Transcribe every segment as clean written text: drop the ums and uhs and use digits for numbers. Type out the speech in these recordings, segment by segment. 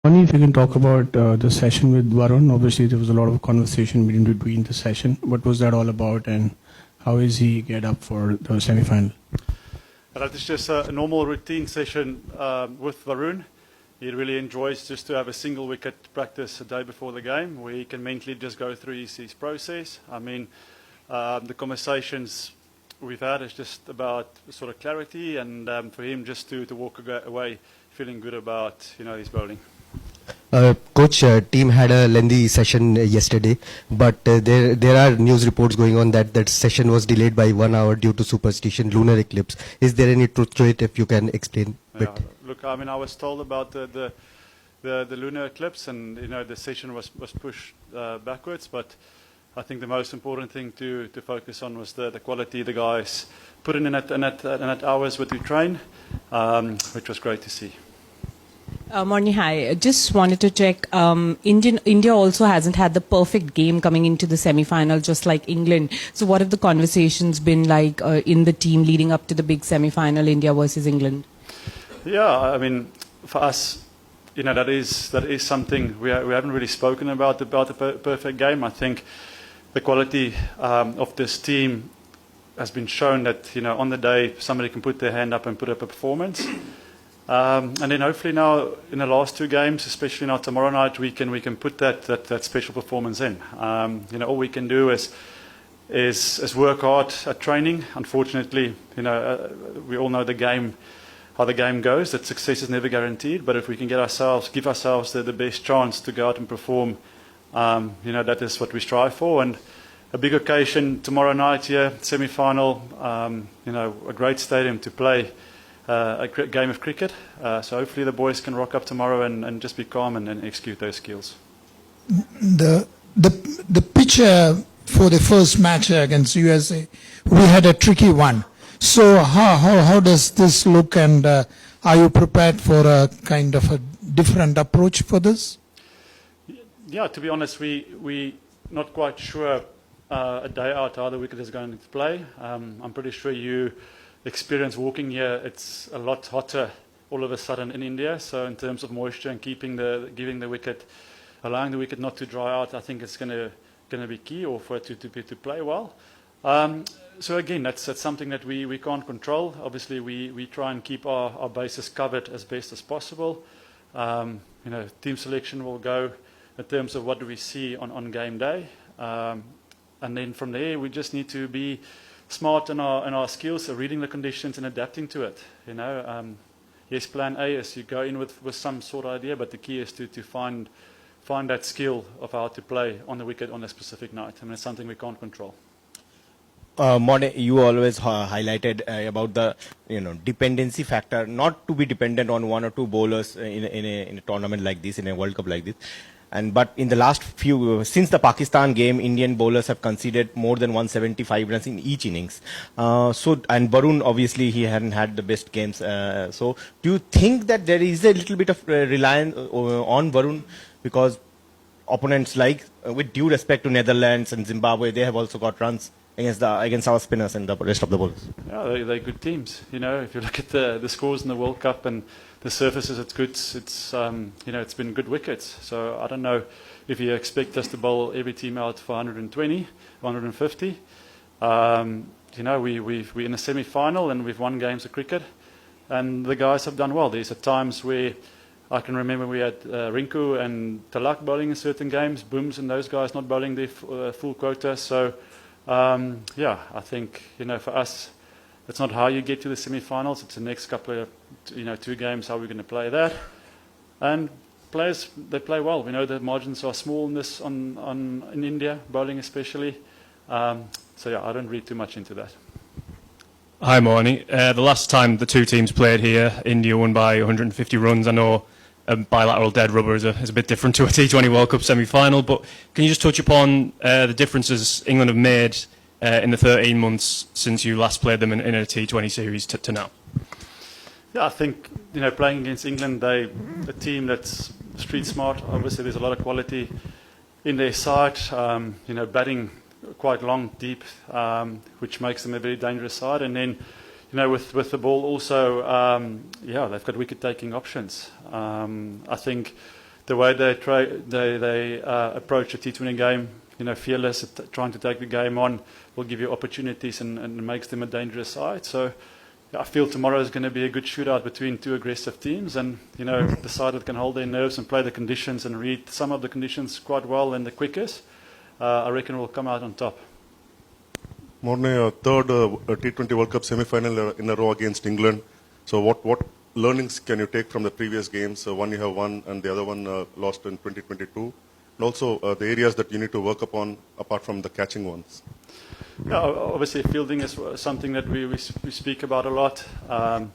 Only if you can talk about the session with Varun. Obviously, there was a lot of conversation in between the session. What was that all about, and how is he get up for the semi-final? That is just a normal routine session with Varun. He really enjoys just to have a single wicket practice a day before the game, where he can mentally just go through his process. I mean, the conversations we've had is just about sort of clarity, and for him just to walk away feeling good about his bowling. Coach, team had a lengthy session yesterday, but there are news reports going on that session was delayed by 1 hour due to superstition, lunar eclipse. Is there any truth to it? If you can explain a bit. Look, I mean, I was told about the lunar eclipse, and the session was pushed backwards. But I think the most important thing to focus on was the quality the guys put in that hours with the train, which was great to see. Morning, hi. Just wanted to check. India also hasn't had the perfect game coming into the semi-final, just like England. So, what have the conversations been like in the team leading up to the big semi-final, India versus England? Yeah, I mean, for us, that is something we haven't really spoken about the perfect game. I think the quality of this team has been shown that on the day somebody can put their hand up and put up a performance. And then hopefully now in the last two games, especially now tomorrow night, we can put that special performance in. All we can do is work hard at training. Unfortunately, we all know how the game goes. That success is never guaranteed. But if we can give ourselves the best chance to go out and perform, that is what we strive for. And a big occasion tomorrow night here, semi-final. A great stadium to play a great game of cricket. So hopefully the boys can rock up tomorrow and just be calm and execute those skills. The pitch for the first match against USA, we had a tricky one. So how does this look, and are you prepared for a kind of a different approach for this? Yeah, to be honest, we not quite sure a day out how the wicket is going to play. I'm pretty sure you experience walking here, it's a lot hotter all of a sudden in India. So in terms of moisture and giving the wicket, allowing the wicket not to dry out, I think it's going to be key, or for it to play well. So again, that's something that we can't control. Obviously, we try and keep our bases covered as best as possible. Team selection will go in terms of what do we see on game day, and then from there we just need to be smart in our skills, so reading the conditions and adapting to it. Yes, plan A is you go in with some sort of idea, but the key is to find that skill of how to play on the wicket on a specific night. I mean, it's something we can't control. Mone, you always highlighted about the dependency factor, not to be dependent on one or two bowlers in a tournament like this, in a World Cup like this. But in the last since the Pakistan game, Indian bowlers have conceded more than 175 runs in each innings. And Varun, obviously, he hadn't had the best games. So do you think that there is a little bit of reliance on Varun, because opponents with due respect to Netherlands and Zimbabwe, they have also got runs against our spinners and the rest of the bowlers? Yeah, they're good teams. If you look at the scores in the World Cup and the surfaces, it's good. It's been good wickets. So I don't know if you expect us to bowl every team out for 120, 150. We're in a semi-final and we've won games of cricket, and the guys have done well. There's times where I can remember we had Rinku and Talak bowling in certain games, Booms and those guys not bowling their full quota. So I think for us, it's not how you get to the semi-finals. It's the next couple of, 2 games, how we're going to play that. And players, they play well. We know the margins are small in India, bowling especially. I don't read too much into that. Hi, Morning. The last time the two teams played here, India won by 150 runs. I know a bilateral dead rubber is a bit different to a T20 World Cup semi-final, but can you just touch upon the differences England have made in the 13 months since you last played them in a T20 series to now? Yeah, I think playing against England, a team that's street smart. Obviously, there's a lot of quality in their side. Batting quite long, deep, which makes them a very dangerous side. And then, with the ball also, they've got wicket-taking options. I think the way they approach a T20 game, fearless at trying to take the game on, will give you opportunities and makes them a dangerous side. So I feel tomorrow is going to be a good shootout between two aggressive teams, and the side that can hold their nerves and play the conditions and read some of the conditions quite well and the quickest, I reckon will come out on top. Morning, third T20 World Cup semi-final in a row against England. So what learnings can you take from the previous games? One you have won and the other one lost in 2022. And also the areas that you need to work upon apart from the catching ones. Yeah, obviously fielding is something that we speak about a lot. That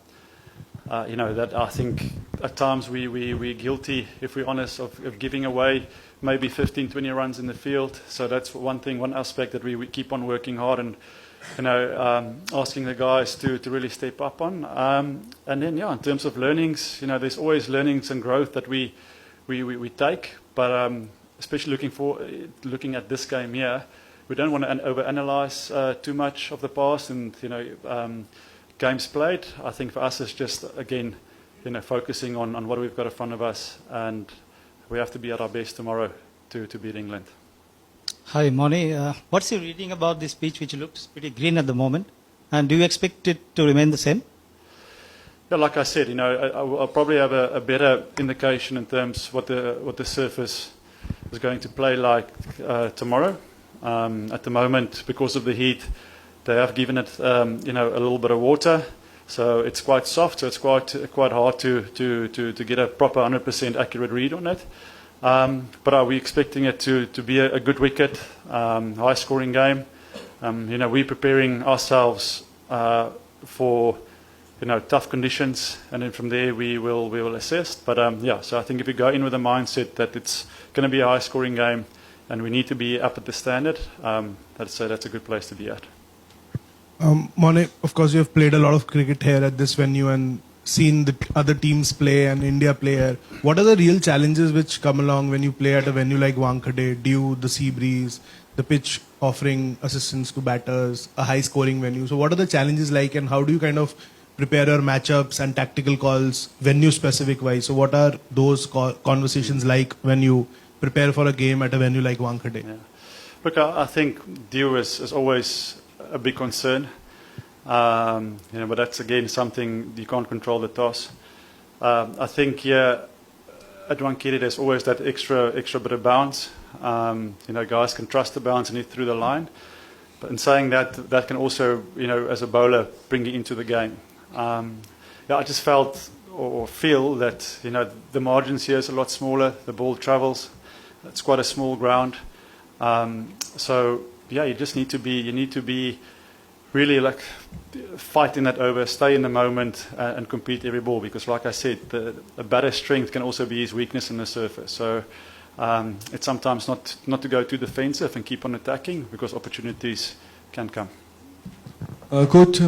I think at times we're guilty, if we're honest, of giving away maybe 15, 20 runs in the field. So that's one aspect that we keep on working hard and asking the guys to really step up on. And then, in terms of learnings, there's always learnings and growth that we take. But especially looking at this game here, we don't want to overanalyze too much of the past and games played. I think for us it's just again focusing on what we've got in front of us, and we have to be at our best tomorrow to beat England. Hi, Moni. What's your reading about this pitch, which looks pretty green at the moment? And do you expect it to remain the same? Yeah, like I said, I'll probably have a better indication in terms what the surface is going to play like tomorrow. At the moment, because of the heat, they have given it a little bit of water, so it's quite soft. So it's quite hard to get a proper 100% accurate read on it. But are we expecting it to be a good wicket, high scoring game? We're preparing ourselves for tough conditions, and then from there we will assess. But so I think if you go in with a mindset that it's going to be a high scoring game and we need to be up at the standard, that's a good place to be at. Mone, of course, you have played a lot of cricket here at this venue and seen the other teams play and India play here. What are the real challenges which come along when you play at a venue like Wankhede, dew, the sea breeze, the pitch offering assistance to batters, a high scoring venue? So what are the challenges like, and how do you kind of prepare your matchups and tactical calls venue specific wise? So what are those conversations like when you prepare for a game at a venue like Wankhede? Yeah. Look, I think dew is always a big concern. But that's again something you can't control the toss. I think at Wankhede there's always that extra bit of bounce. Guys can trust the bounce and hit through the line. But in saying that can also, as a bowler, bring you into the game. I just felt or feel that the margins here is a lot smaller. The ball travels. It's quite a small ground. You just need to be really like fight in that over, stay in the moment, and compete every ball. Because, like I said, the batter's strength can also be his weakness in the surface. So it's sometimes not to go too defensive and keep on attacking, because opportunities can come. Coach,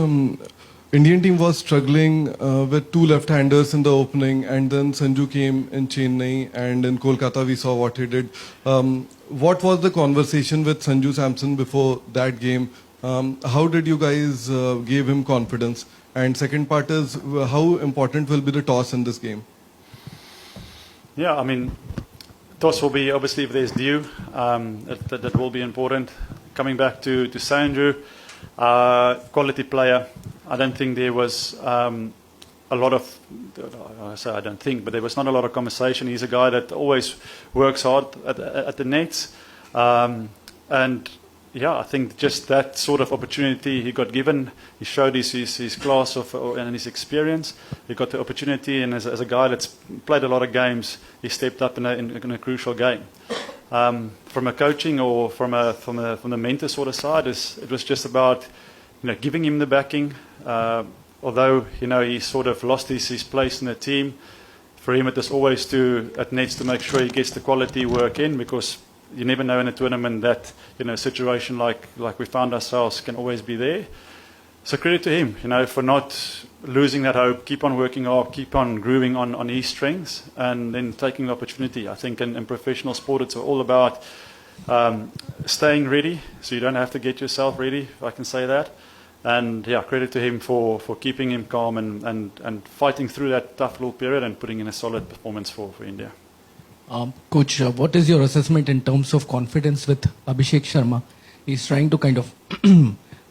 Indian team was struggling with two left-handers in the opening, and then Sanju came in Chennai, and in Kolkata we saw what he did. What was the conversation with Sanju Samson before that game? How did you guys give him confidence? And second part is, how important will be the toss in this game? Yeah, I mean, toss will be, obviously, if there's dew, that will be important. Coming back to Sanju, quality player. I don't think there was a lot of, I don't think, but there was not a lot of conversation. He's a guy that always works hard at the nets. I think just that sort of opportunity he got given, he showed his class and his experience. He got the opportunity, and as a guy that's played a lot of games, he stepped up in a crucial game. From a coaching or from the mentor sort of side, it was just about giving him the backing. Although he sort of lost his place in the team, for him it is always at nets to make sure he gets the quality work in, because you never know in a tournament that a situation like we found ourselves can always be there. So credit to him, for not losing that hope, keep on working hard, keep on grooving on his strengths, and then taking the opportunity. I think in professional sport it's all about staying ready, so you don't have to get yourself ready, if I can say that. And credit to him for keeping him calm and fighting through that tough little period and putting in a solid performance for India. Coach, what is your assessment in terms of confidence with Abhishek Sharma? He's trying to kind of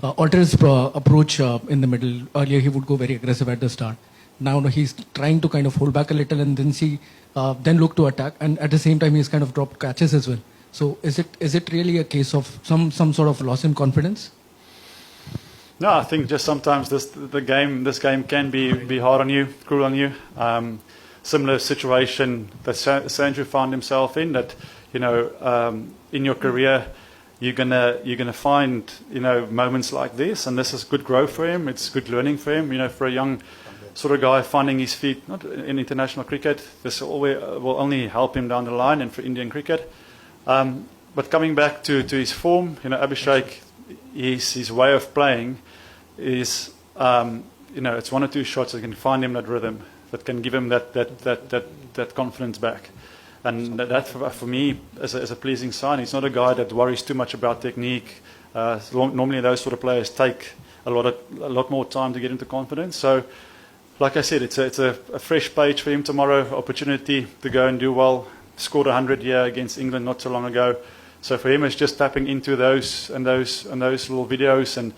alter his approach in the middle. Earlier, he would go very aggressive at the start. Now he's trying to kind of hold back a little and then look to attack. And at the same time, he's kind of dropped catches as well. So is it really a case of some sort of loss in confidence? No, I think just sometimes this game can be hard on you, cruel on you. Similar situation that Sanju found himself in. That in your career you're gonna find moments like this, and this is good growth for him. It's good learning for him. For a young sort of guy finding his feet, not in international cricket, this will only help him down the line and for Indian cricket. But coming back to his form, Abhishek, his way of playing is, it's one or two shots that can find him that rhythm, that can give him that confidence back. And that for me is a pleasing sign. He's not a guy that worries too much about technique. Normally those sort of players take a lot more time to get into confidence. So, like I said, it's a fresh page for him tomorrow, opportunity to go and do well. Scored 100 here against England not so long ago. So for him, it's just tapping into those little videos and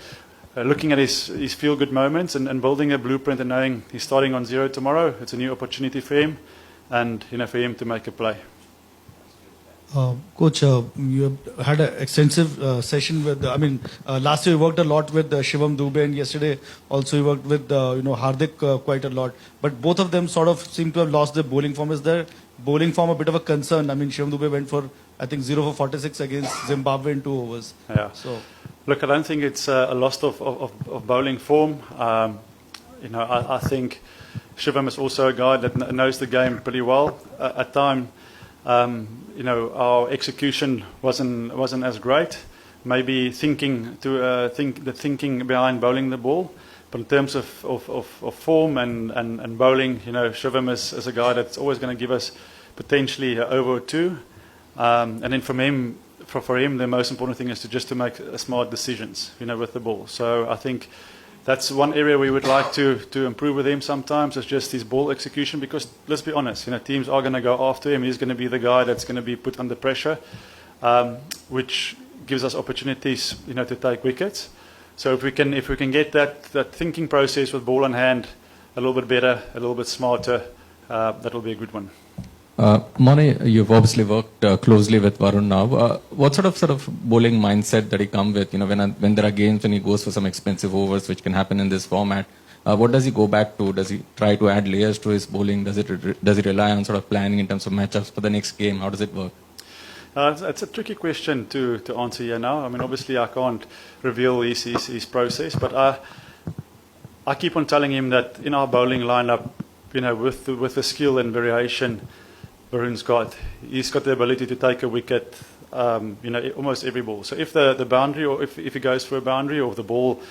looking at his feel-good moments and building a blueprint and knowing he's starting on zero tomorrow. It's a new opportunity for him, and for him to make a play. Coach, you had an extensive session with, last year you worked a lot with Shivam Dubey, and yesterday also you worked with, Hardik quite a lot. But both of them sort of seem to have lost their bowling form. Is their bowling form a bit of a concern? Shivam Dubey went for, I think, 0 for 46 against Zimbabwe in 2 overs. Yeah. So, look, I don't think it's a loss of bowling form. I think Shivam is also a guy that knows the game pretty well. At time, our execution wasn't as great. Maybe thinking behind bowling the ball, but in terms of form and bowling, Shivam is a guy that's always going to give us potentially an over or two. And then for him, the most important thing is to make smart decisions, with the ball. So I think that's one area we would like to improve with him sometimes, is just his ball execution, because let's be honest, teams are going to go after him. He's going to be the guy that's going to be put under pressure, which gives us opportunities, to take wickets. So if we can get that thinking process with ball in hand a little bit better, a little bit smarter, that'll be a good one. Mone, you've obviously worked closely with Varun now. What sort of bowling mindset that he come with? When there are games when he goes for some expensive overs, which can happen in this format, what does he go back to? Does he try to add layers to his bowling? Does he rely on sort of planning in terms of matchups for the next game? How does it work? It's a tricky question to answer here now. Obviously I can't reveal his process, but I keep on telling him that in our bowling lineup, with the skill and variation Varun's got, he's got the ability to take a wicket, almost every ball. So if the boundary, or if he goes for a boundary, or the ball,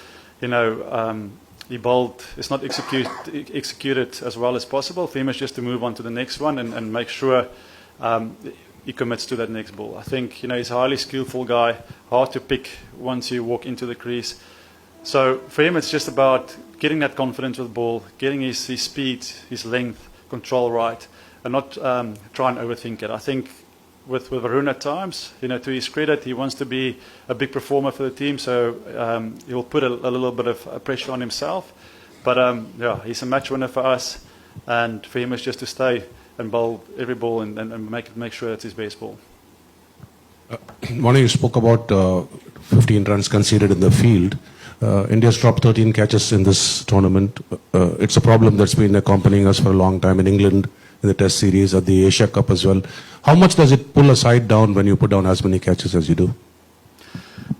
he bowled, it's not executed as well as possible, for him it's just to move on to the next one and make sure he commits to that next ball. I think he's a highly skillful guy, hard to pick once you walk into the crease. So for him it's just about getting that confidence with the ball, getting his speed, his length, control right, and not try and overthink it. I think with Varun at times, to his credit, he wants to be a big performer for the team, so he'll put a little bit of pressure on himself. But he's a match winner for us, and for him it's just to stay and bowl every ball and make sure that's his best ball. Mone, you spoke about 15 runs conceded in the field. India's dropped 13 catches in this tournament. It's a problem that's been accompanying us for a long time in England, in the Test series, at the Asia Cup as well. How much does it pull a side down when you put down as many catches as you do?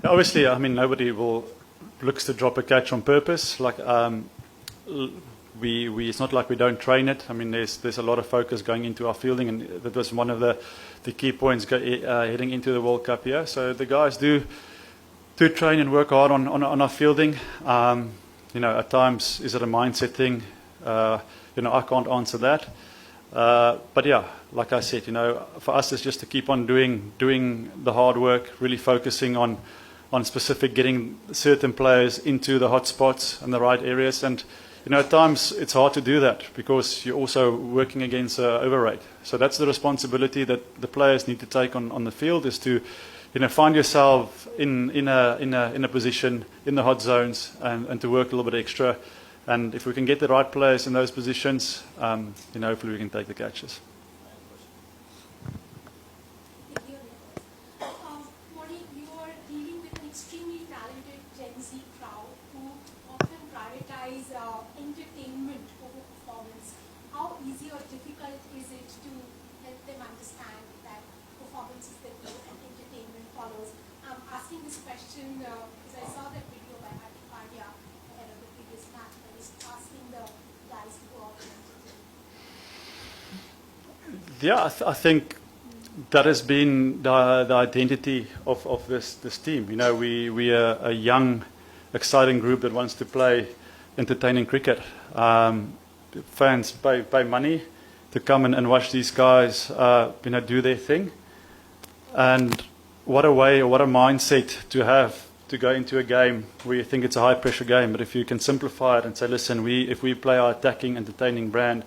Obviously, nobody looks to drop a catch on purpose. It's not like we don't train it. There's a lot of focus going into our fielding, and that was one of the key points heading into the World Cup here. So the guys do train and work hard on our fielding. At times, is it a mindset thing? I can't answer that. But yeah, like I said, for us it's just to keep on doing the hard work, really focusing on specific, getting certain players into the hot spots and the right areas. And at times it's hard to do that because you're also working against overrate. So that's the responsibility that the players need to take on the field, is to, find yourself in a position in the hot zones and to work a little bit extra. And if we can get the right players in those positions, hopefully we can take the catches. Moni, you are dealing with an extremely talented Gen Z crowd who often prioritize entertainment over performance. How easy or difficult is it to help them understand that performance is the key and entertainment follows? I'm asking this question because I saw that video by Hardik Pandya ahead of the previous match. I was asking the guys to go out and entertain. Yeah, I think that has been the identity of this team. We are a young, exciting group that wants to play entertaining cricket. Fans pay money to come and watch these guys, do their thing. And what a way, or what a mindset to have to go into a game where you think it's a high-pressure game. But if you can simplify it and say, listen, if we play our attacking, entertaining brand,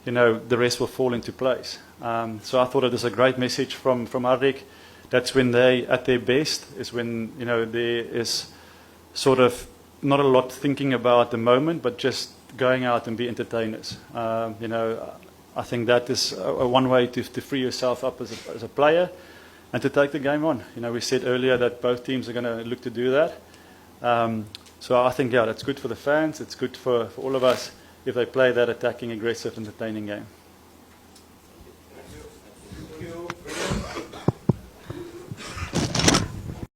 the rest will fall into place. So I thought it was a great message from Hardik. That's when they at their best, is when there is sort of not a lot thinking about the moment, but just going out and be entertainers. I think that is one way to free yourself up as a player and to take the game on. We said earlier that both teams are going to look to do that. So I think, that's good for the fans. It's good for all of us if they play that attacking, aggressive, entertaining game.